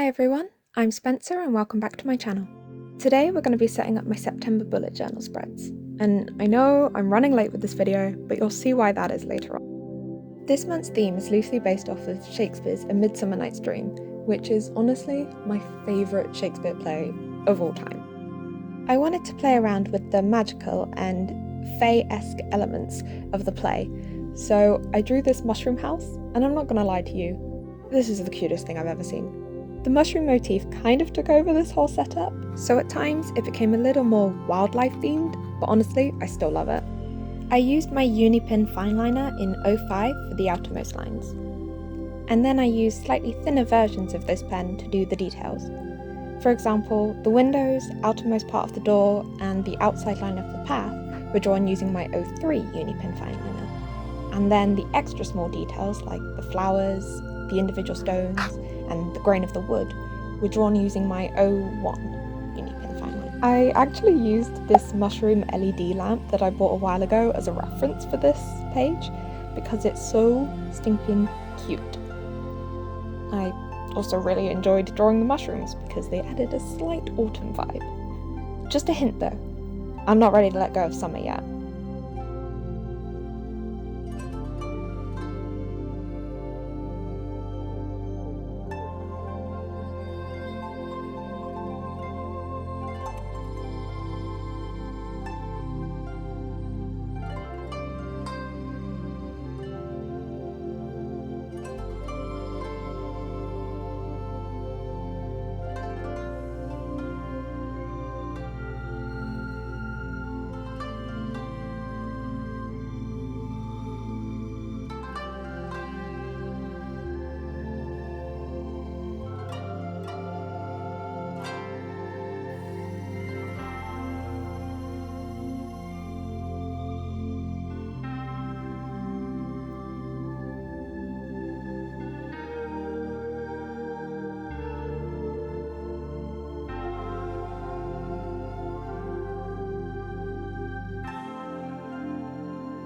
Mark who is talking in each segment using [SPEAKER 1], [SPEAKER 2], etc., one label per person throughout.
[SPEAKER 1] Hi everyone, I'm Spencer and welcome back to my channel. Today we're going to be setting up my September bullet journal spreads. And I know I'm running late with this video, but you'll see why that is later on. This month's theme is loosely based off of Shakespeare's A Midsummer Night's Dream, which is honestly my favourite Shakespeare play of all time. I wanted to play around with the magical and fae-esque elements of the play, so I drew this mushroom house, and I'm not going to lie to you, this is the cutest thing I've ever seen. The mushroom motif kind of took over this whole setup, so at times it became a little more wildlife themed, but honestly, I still love it. I used my Uni Pin Fine Liner in 05 for the outermost lines, and then I used slightly thinner versions of this pen to do the details. For example, the windows, outermost part of the door, and the outside line of the path were drawn using my 03 Uni Pin Fine Liner, and then the extra small details like the flowers, the individual stones, and the grain of the wood were drawn using my 01 Uni Pin Fine Liner. I actually used this mushroom LED lamp that I bought a while ago as a reference for this page because it's so stinking cute. I also really enjoyed drawing the mushrooms because they added a slight autumn vibe. Just a hint though, I'm not ready to let go of summer yet.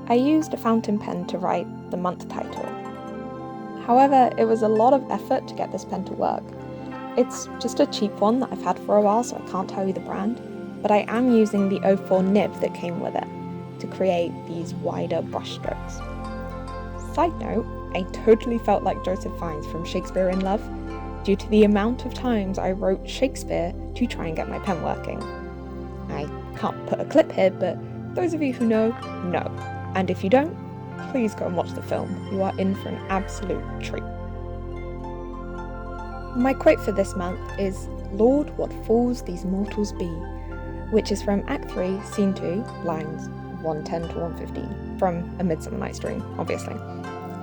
[SPEAKER 1] I used a fountain pen to write the month title. However, it was a lot of effort to get this pen to work. It's just a cheap one that I've had for a while, so I can't tell you the brand, but I am using the 04 nib that came with it to create these wider brush strokes. Side note, I totally felt like Joseph Fiennes from Shakespeare in Love, due to the amount of times I wrote Shakespeare to try and get my pen working. I can't put a clip here, but those of you who know. And if you don't, please go and watch the film. You are in for an absolute treat. My quote for this month is, "Lord, what fools these mortals be," which is from Act 3, Scene 2, lines 110 to 115, from A Midsummer Night's Dream, obviously.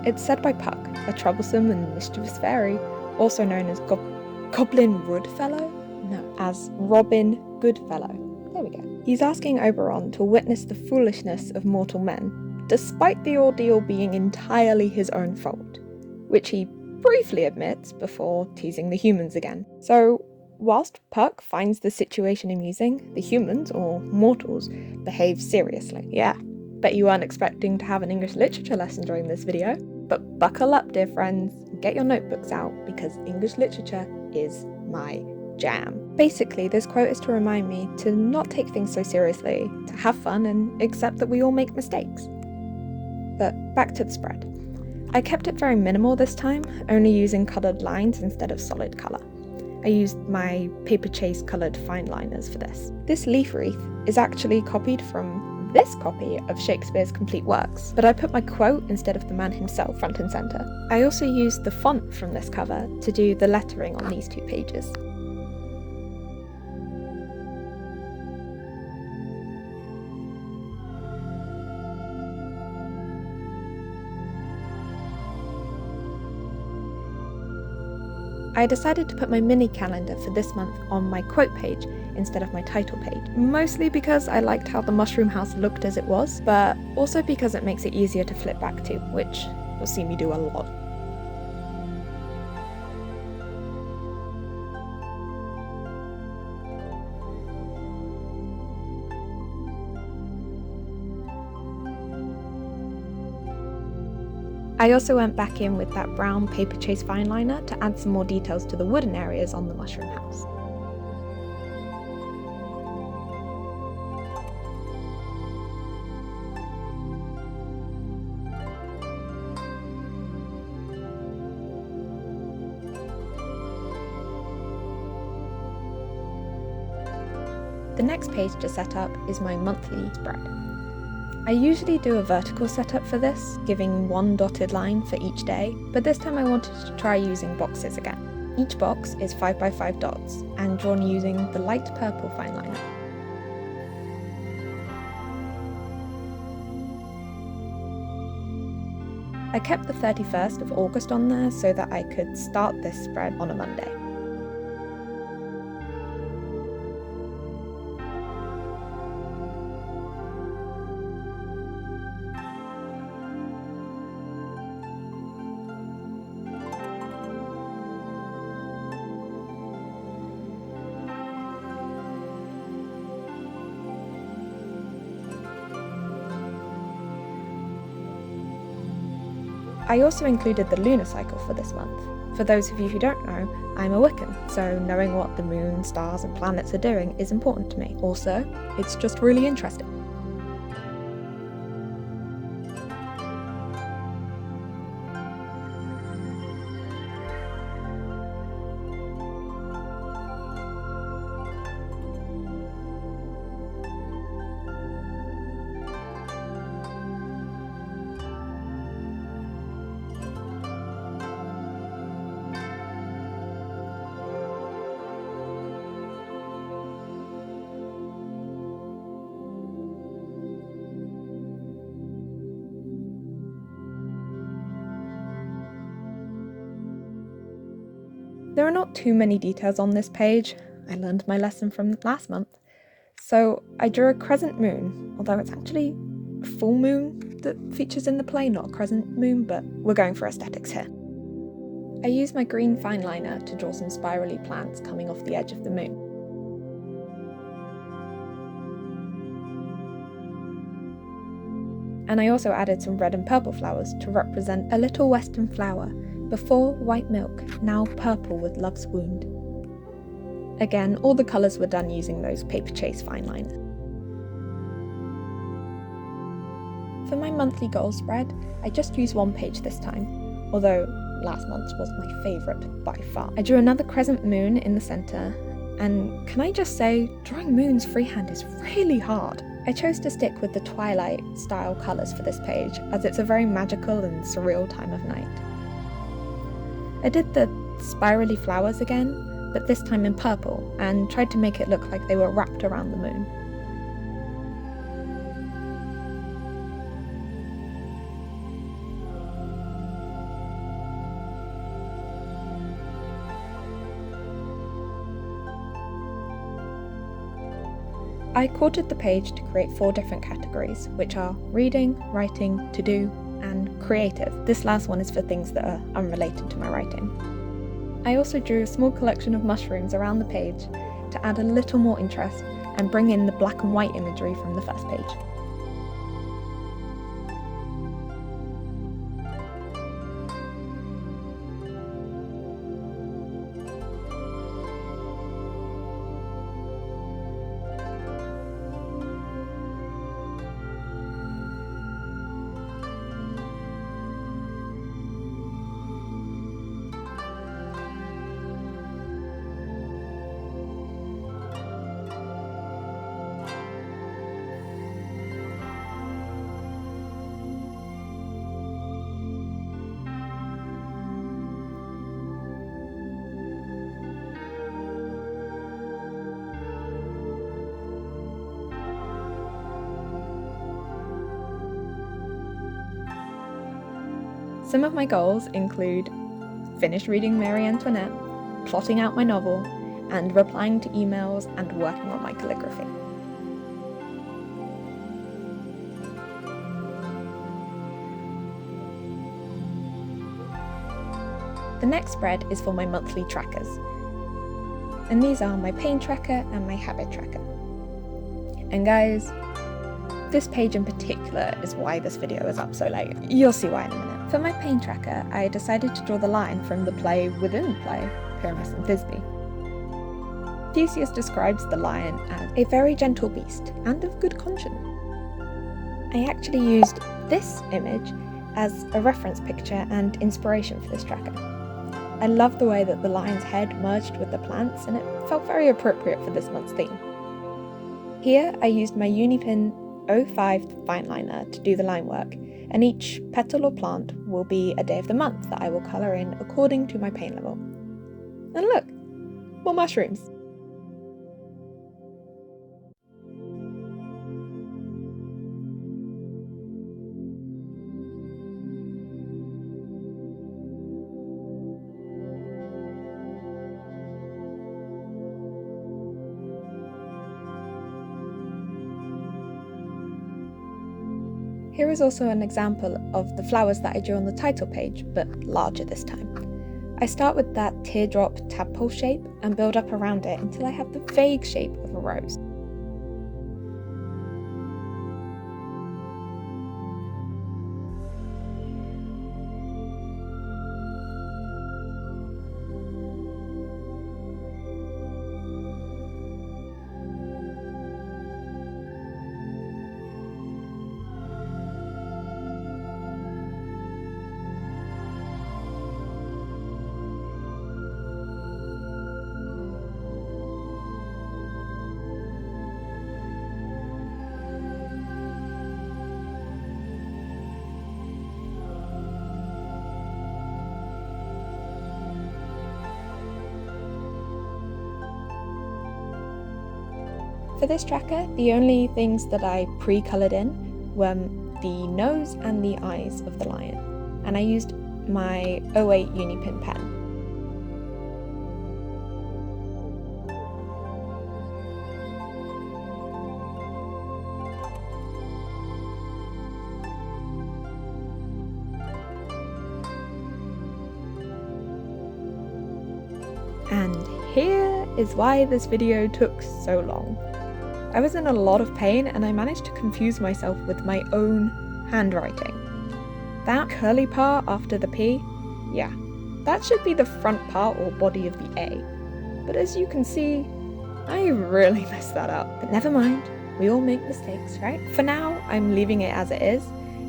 [SPEAKER 1] It's said by Puck, a troublesome and mischievous fairy, also known as Goblin Woodfellow? No, as Robin Goodfellow. There we go. He's asking Oberon to witness the foolishness of mortal men, despite the ordeal being entirely his own fault, which he briefly admits before teasing the humans again. So, whilst Puck finds the situation amusing, the humans, or mortals, behave seriously. Yeah, bet you weren't expecting to have an English literature lesson during this video, but buckle up, dear friends, and get your notebooks out, because English literature is my jam. Basically, this quote is to remind me to not take things so seriously, to have fun and accept that we all make mistakes. But back to the spread. I kept it very minimal this time, only using coloured lines instead of solid colour. I used my Paperchase coloured fine liners for this. This leaf wreath is actually copied from this copy of Shakespeare's complete works, but I put my quote instead of the man himself front and centre. I also used the font from this cover to do the lettering on these two pages. I decided to put my mini calendar for this month on my quote page instead of my title page, mostly because I liked how the mushroom house looked as it was, but also because it makes it easier to flip back to, which you'll see me do a lot. I also went back in with that brown Paperchase Fine Liner to add some more details to the wooden areas on the mushroom house. The next page to set up is my monthly spread. I usually do a vertical setup for this, giving one dotted line for each day, but this time I wanted to try using boxes again. Each box is 5x5 dots and drawn using the light purple fine liner. I kept the 31st of August on there so that I could start this spread on a Monday. I also included the lunar cycle for this month. For those of you who don't know, I'm a Wiccan, so knowing what the moon, stars and planets are doing is important to me. Also, it's just really interesting. There are not too many details on this page. I learned my lesson from last month. So I drew a crescent moon, although it's actually a full moon that features in the play, not a crescent moon, but we're going for aesthetics here. I used my green fine liner to draw some spirally plants coming off the edge of the moon. And I also added some red and purple flowers to represent a little western flower. Before white milk, now purple with love's wound. Again, all the colours were done using those Paperchase fine liners. For my monthly goal spread, I just used one page this time, although last month's was my favourite by far. I drew another crescent moon in the centre, and can I just say, drawing moons freehand is really hard. I chose to stick with the twilight style colours for this page, as it's a very magical and surreal time of night. I did the spirally flowers again, but this time in purple, and tried to make it look like they were wrapped around the moon. I quartered the page to create 4 different categories, which are reading, writing, to-do, and creative. This last one is for things that are unrelated to my writing. I also drew a small collection of mushrooms around the page to add a little more interest and bring in the black and white imagery from the first page. Some of my goals include finish reading Marie Antoinette, plotting out my novel, and replying to emails and working on my calligraphy. The next spread is for my monthly trackers, and these are my pain tracker and my habit tracker. And guys, this page in particular is why this video is up so late. You'll see why in a minute. For my pain tracker, I decided to draw the line from the play within the play, Pyramus and Thisbe. Theseus describes the lion as a very gentle beast and of good conscience. I actually used this image as a reference picture and inspiration for this tracker. I love the way that the lion's head merged with the plants, and it felt very appropriate for this month's theme. Here I used my Uni Pin Fine Liner to do the line work, and each petal or plant will be a day of the month that I will colour in according to my pain level. And look, more mushrooms! Here is also an example of the flowers that I drew on the title page, but larger this time. I start with that teardrop tadpole shape and build up around it until I have the vague shape of a rose. For this tracker, the only things that I pre-coloured in were the nose and the eyes of the lion, and I used my 08 Uni Pin pen. And here is why this video took so long. I was in a lot of pain and I managed to confuse myself with my own handwriting. That curly part after the P, yeah, that should be the front part or body of the A. But as you can see, I really messed that up. But never mind, we all make mistakes, right? For now, I'm leaving it as it is,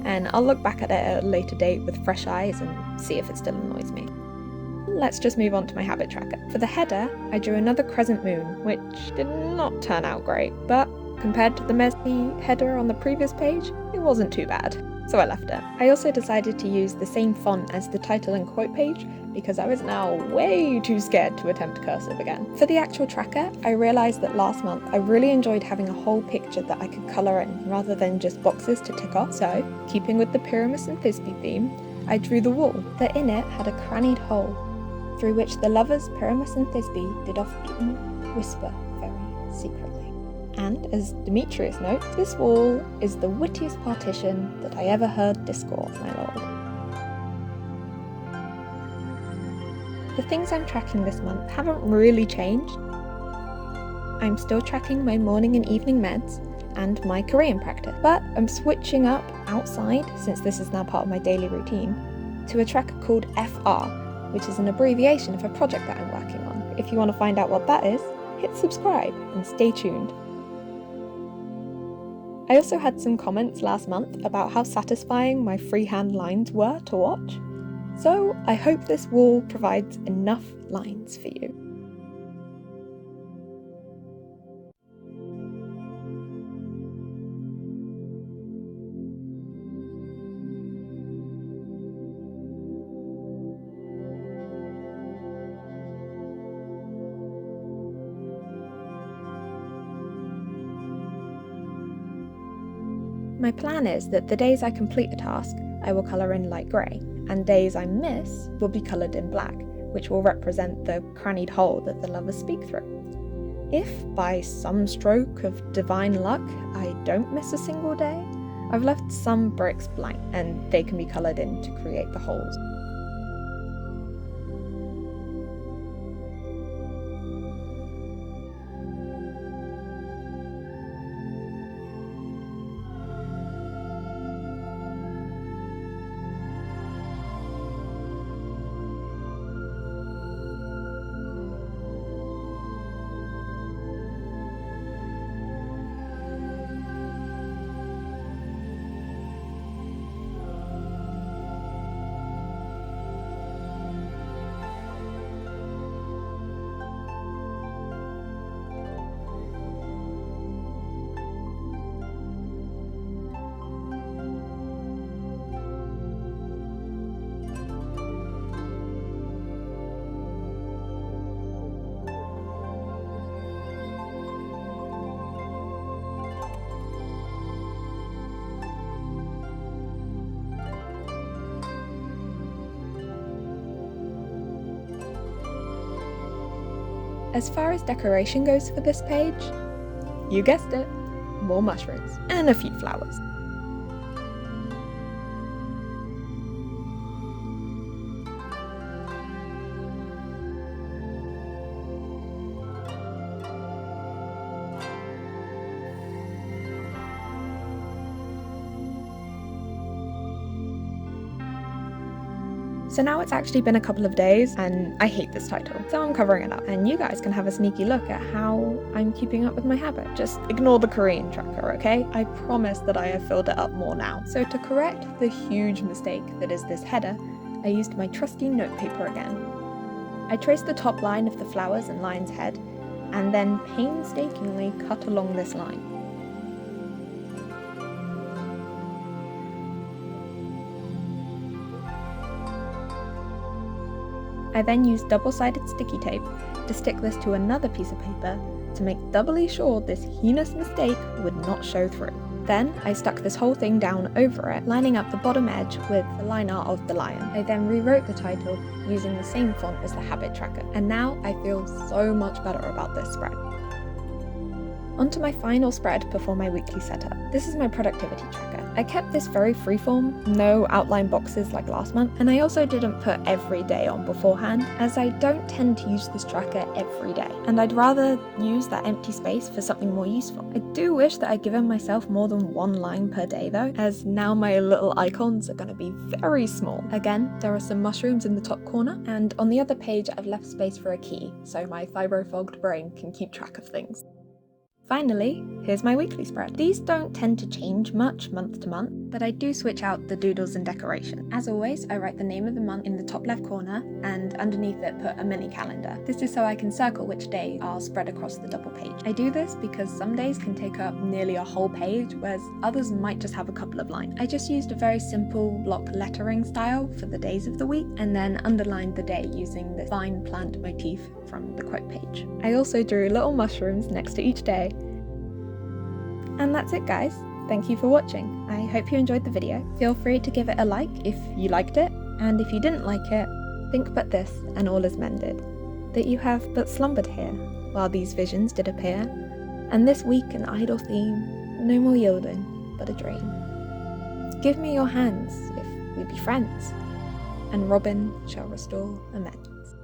[SPEAKER 1] and I'll look back at it at a later date with fresh eyes and see if it still annoys me. Let's just move on to my habit tracker. For the header, I drew another crescent moon, which did not turn out great, but compared to the messy header on the previous page, it wasn't too bad, so I left it. I also decided to use the same font as the title and quote page because I was now way too scared to attempt cursive again. For the actual tracker, I realised that last month I really enjoyed having a whole picture that I could colour in rather than just boxes to tick off, so keeping with the Pyramus and Thisbe theme, I drew the wall that in it had a crannied hole through which the lovers Pyramus and Thisbe did often whisper very secretly. And as Demetrius notes, this wall is the wittiest partition that I ever heard discourse, my lord. The things I'm tracking this month haven't really changed. I'm still tracking my morning and evening meds and my Korean practice, but I'm switching up outside, since this is now part of my daily routine, to a tracker called FR, which is an abbreviation of a project that I'm working on. If you want to find out what that is, hit subscribe and stay tuned. I also had some comments last month about how satisfying my freehand lines were to watch, so I hope this wall provides enough lines for you. My plan is that the days I complete a task, I will colour in light grey, and days I miss will be coloured in black, which will represent the crannied hole that the lovers speak through. If, by some stroke of divine luck, I don't miss a single day, I've left some bricks blank, and they can be coloured in to create the holes. As far as decoration goes for this page, you guessed it, more mushrooms and a few flowers. So now it's actually been a couple of days and I hate this title, so I'm covering it up. And you guys can have a sneaky look at how I'm keeping up with my habit. Just ignore the Korean tracker, okay? I promise that I have filled it up more now. So to correct the huge mistake that is this header, I used my trusty notepaper again. I traced the top line of the flowers and lion's head, and then painstakingly cut along this line. I then used double-sided sticky tape to stick this to another piece of paper to make doubly sure this heinous mistake would not show through. Then I stuck this whole thing down over it, lining up the bottom edge with the liner of the lion. I then rewrote the title using the same font as the habit tracker, and now I feel so much better about this spread. Onto my final spread before my weekly setup. This is my productivity tracker. I kept this very freeform, no outline boxes like last month, and I also didn't put every day on beforehand, as I don't tend to use this tracker every day, and I'd rather use that empty space for something more useful. I do wish that I'd given myself more than one line per day though, as now my little icons are going to be very small. Again, there are some mushrooms in the top corner, and on the other page I've left space for a key, so my fibro-fogged brain can keep track of things. Finally, here's my weekly spread. These don't tend to change much month to month, but I do switch out the doodles and decoration. As always, I write the name of the month in the top left corner, and underneath it put a mini calendar. This is so I can circle which day I'll spread across the double page. I do this because some days can take up nearly a whole page, whereas others might just have a couple of lines. I just used a very simple block lettering style for the days of the week, and then underlined the day using the fine plant motif from the quote page. I also drew little mushrooms next to each day. And that's it, guys. Thank you for watching. I hope you enjoyed the video. Feel free to give it a like if you liked it, and if you didn't like it, think but this, and all is mended, that you have but slumbered here, while these visions did appear, and this weak and idle theme, no more yielding, but a dream. Give me your hands, if we be friends, and Robin shall restore amends.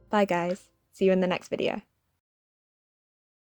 [SPEAKER 1] Bye guys, see you in the next video.